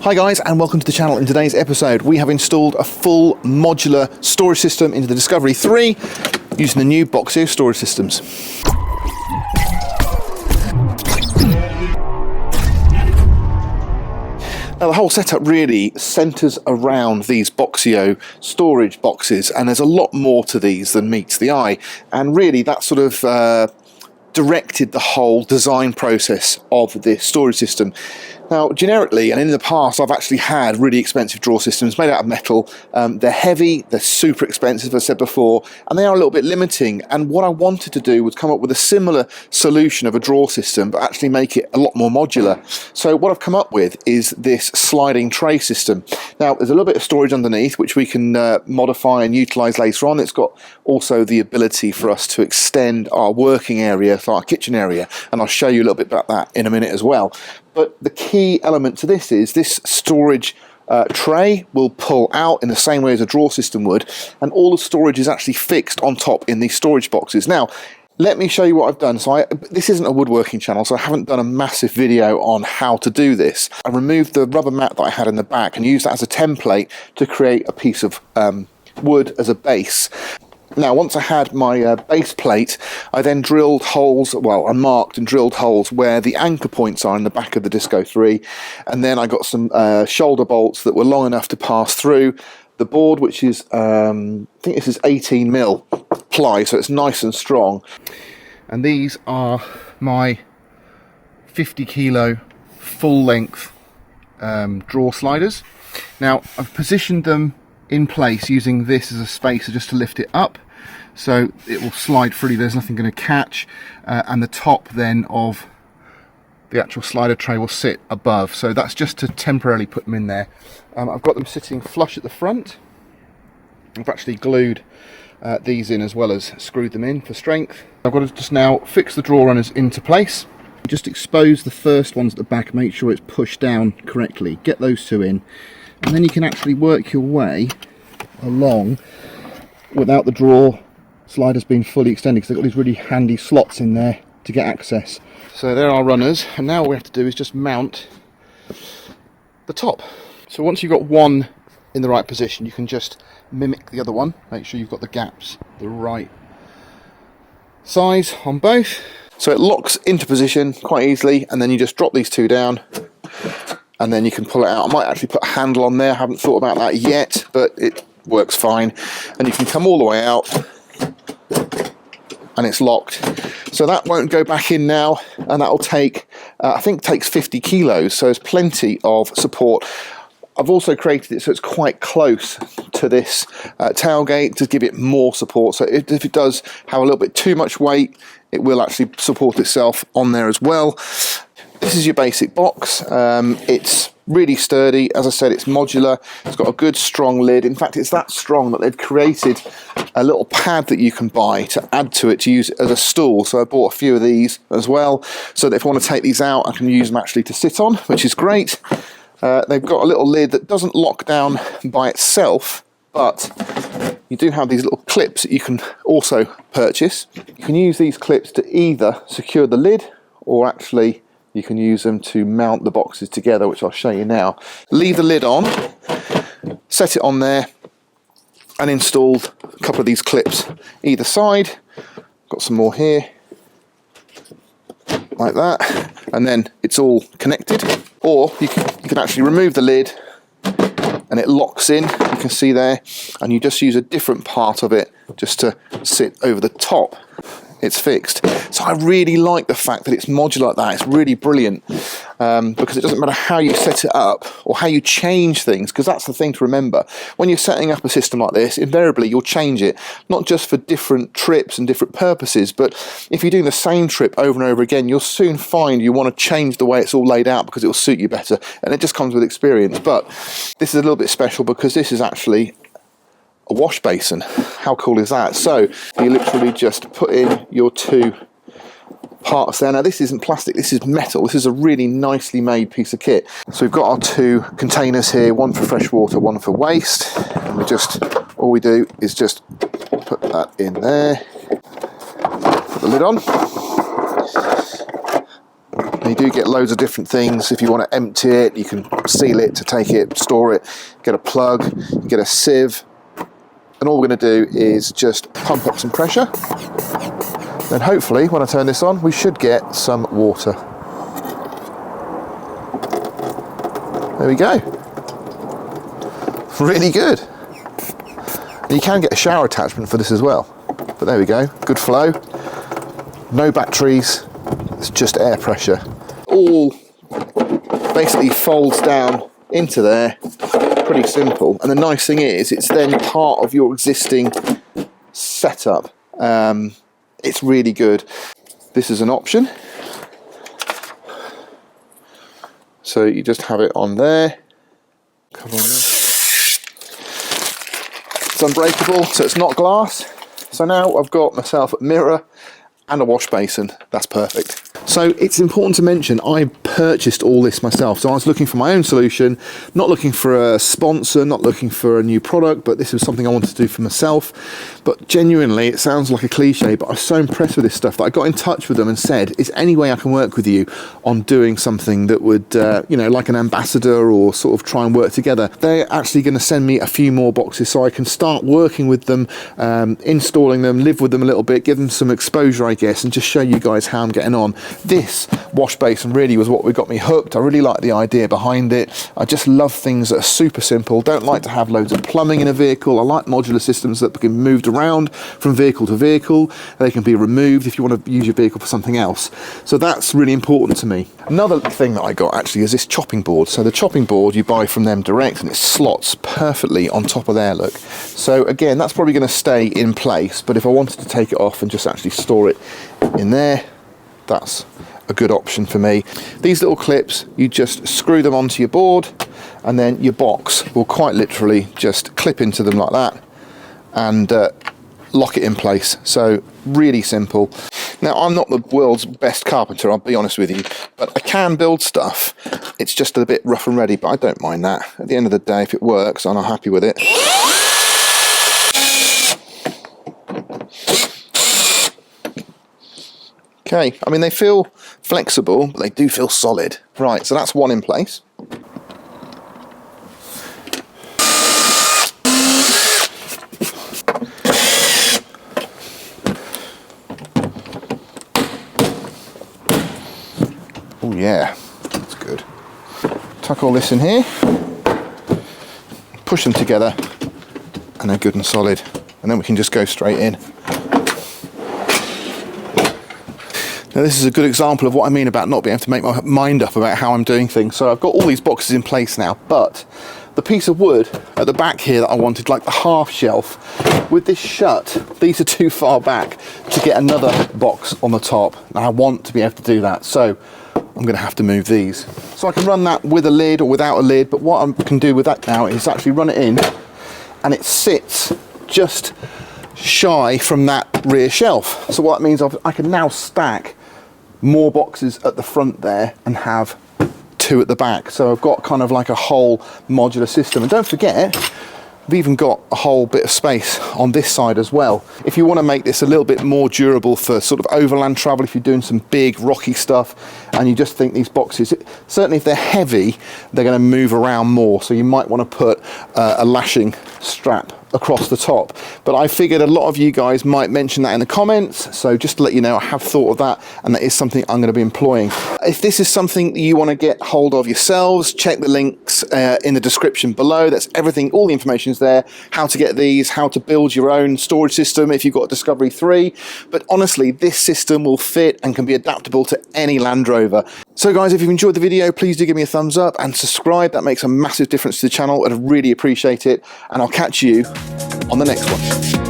Hi guys, and welcome to the channel. In today's episode we have installed a full modular storage system into the Discovery 3 using the new Boxio storage systems. Now the whole setup really centres around these Boxio storage boxes, and there's a lot more to these than meets the eye, and really that sort of directed the whole design process of this storage system. Now, generically, and in the past, I've actually had really expensive drawer systems made out of metal. They're heavy, they're super expensive, as I said before, and they are a little bit limiting. And what I wanted to do was come up with a similar solution of a drawer system, but actually make it a lot more modular. So what I've come up with is this sliding tray system. Now, there's a little bit of storage underneath, which we can modify and utilise later on. It's got also the ability for us to extend our working area, for our kitchen area, and I'll show you a little bit about that in a minute as well. But the key element to this is this storage tray will pull out in the same way as a drawer system would, and all the storage is actually fixed on top in these storage boxes. Now, let me show you what I've done. So this isn't a woodworking channel, so I haven't done a massive video on how to do this. I removed the rubber mat that I had in the back and used that as a template to create a piece of wood as a base. Now, once I had my base plate, I then drilled holes, well, I marked and drilled holes where the anchor points are in the back of the Disco 3, and then I got some shoulder bolts that were long enough to pass through the board, which is, I think this is 18mm ply, so it's nice and strong. And these are my 50 kilo full length drawer sliders. Now, I've positioned them in place using this as a spacer just to lift it up, so it will slide freely. There's nothing going to catch, and the top then of the actual slider tray will sit above, so that's just to temporarily put them in there. I've got them sitting flush at the front. I've actually glued these in as well as screwed them in for strength. I've got to just now fix the drawer runners into place. Just expose the first ones at the back, make sure it's pushed down correctly, get those two in, and then you can actually work your way along without the drawer sliders being fully extended, because they've got these really handy slots in there to get access. So there are runners, and now all we have to do is just mount the top. So once you've got one in the right position, you can just mimic the other one. Make sure you've got the gaps the right size on both. So it locks into position quite easily, and then you just drop these two down, and then you can pull it out. I might actually put a handle on there, I haven't thought about that yet, but it works fine. And you can come all the way out, and it's locked. So that won't go back in now, and that'll take, I think takes 50 kilos, so there's plenty of support. I've also created it so it's quite close to this tailgate to give it more support. So if it does have a little bit too much weight, it will actually support itself on there as well. This is your basic box. It's really sturdy. As I said, it's modular. It's got a good strong lid. In fact, it's that strong that they've created a little pad that you can buy to add to it to use it as a stool. So I bought a few of these as well, so that if I want to take these out, I can use them actually to sit on, which is great. They've got a little lid that doesn't lock down by itself, but you do have these little clips that you can also purchase. You can use these clips to either secure the lid, or actually you can use them to mount the boxes together, which I'll show you now. Leave the lid on, set it on there, and installed a couple of these clips either side. Got some more here, like that, and then it's all connected. Or you can actually remove the lid, and it locks in, you can see there, and you just use a different part of it just to sit over the top. It's fixed. So I really like the fact that it's modular like that. It's really brilliant, because it doesn't matter how you set it up or how you change things, because that's the thing to remember. When you're setting up a system like this, invariably you'll change it, not just for different trips and different purposes, but if you're doing the same trip over and over again, you'll soon find you want to change the way it's all laid out because it will suit you better, and it just comes with experience. But this is a little bit special because this is actually a wash basin. How cool is that? So you literally just put in your two parts there. Now this isn't plastic, this is metal. This is a really nicely made piece of kit. So we've got our two containers here, one for fresh water, one for waste, and all we do is just put that in there, put the lid on, You do get loads of different things. If you want to empty it, you can seal it to take it, store it, get a plug, get a sieve. And all we're going to do is just pump up some pressure. Then hopefully, when I turn this on, we should get some water. There we go. Really good. And you can get a shower attachment for this as well. But there we go, good flow. No batteries, it's just air pressure. All basically folds down into there, pretty simple. And the nice thing is, it's then part of your existing setup. It's really good. This is an option. So you just have it on there. Cover on there. It's unbreakable, so it's not glass. So now I've got myself a mirror and a wash basin. That's perfect. So it's important to mention I purchased all this myself. So I was looking for my own solution, not looking for a sponsor, not looking for a new product, but this was something I wanted to do for myself. But genuinely, it sounds like a cliche, but I was so impressed with this stuff that I got in touch with them and said, is any way I can work with you on doing something that would, you know, like an ambassador, or sort of try and work together. They're actually going to send me a few more boxes so I can start working with them, installing them, live with them a little bit, give them some exposure, I guess, and just show you guys how I'm getting on. This wash basin really was what got me hooked. I really like the idea behind it. I just love things that are super simple. Don't like to have loads of plumbing in a vehicle. I like modular systems that can be moved around from vehicle to vehicle. They can be removed if you want to use your vehicle for something else. So that's really important to me. Another thing that I got actually is this chopping board. So the chopping board you buy from them direct, and it slots perfectly on top of there, look. So again, that's probably going to stay in place, but if I wanted to take it off and just actually store it in there, that's a good option for me. These little clips, you just screw them onto your board, and then your box will quite literally just clip into them like that and lock it in place. So really simple. Now, I'm not the world's best carpenter, I'll be honest with you, but I can build stuff. It's just a bit rough and ready, but I don't mind that. At the end of the day, if it works and I'm happy with it. Okay, I mean, they feel flexible, but they do feel solid. Right, so that's one in place. Oh yeah, that's good. Tuck all this in here, push them together, and they're good and solid. And then we can just go straight in. Now this is a good example of what I mean about not being able to make my mind up about how I'm doing things. So I've got all these boxes in place now, but the piece of wood at the back here that I wanted, like the half shelf, with this shut, these are too far back to get another box on the top. And I want to be able to do that, so I'm going to have to move these. So I can run that with a lid or without a lid, but what I can do with that now is actually run it in, and it sits just shy from that rear shelf. So what that means, I can now stack more boxes at the front there and have two at the back. So I've got kind of like a whole modular system. And don't forget, I've even got a whole bit of space on this side as well. If you want to make this a little bit more durable for sort of overland travel, if you're doing some big rocky stuff and you just think these boxes, certainly if they're heavy, they're going to move around more. So you might want to put a lashing strap across the top. But I figured a lot of you guys might mention that in the comments, so just to let you know, I have thought of that, and that is something I'm going to be employing. If this is something you want to get hold of yourselves, check the links in the description below. That's everything, all the information is there, how to get these, how to build your own storage system if you've got a Discovery 3. But honestly, this system will fit and can be adaptable to any Land Rover. So guys, if you've enjoyed the video, please do give me a thumbs up and subscribe. That makes a massive difference to the channel. I'd really appreciate it, and I'll catch you on the next one.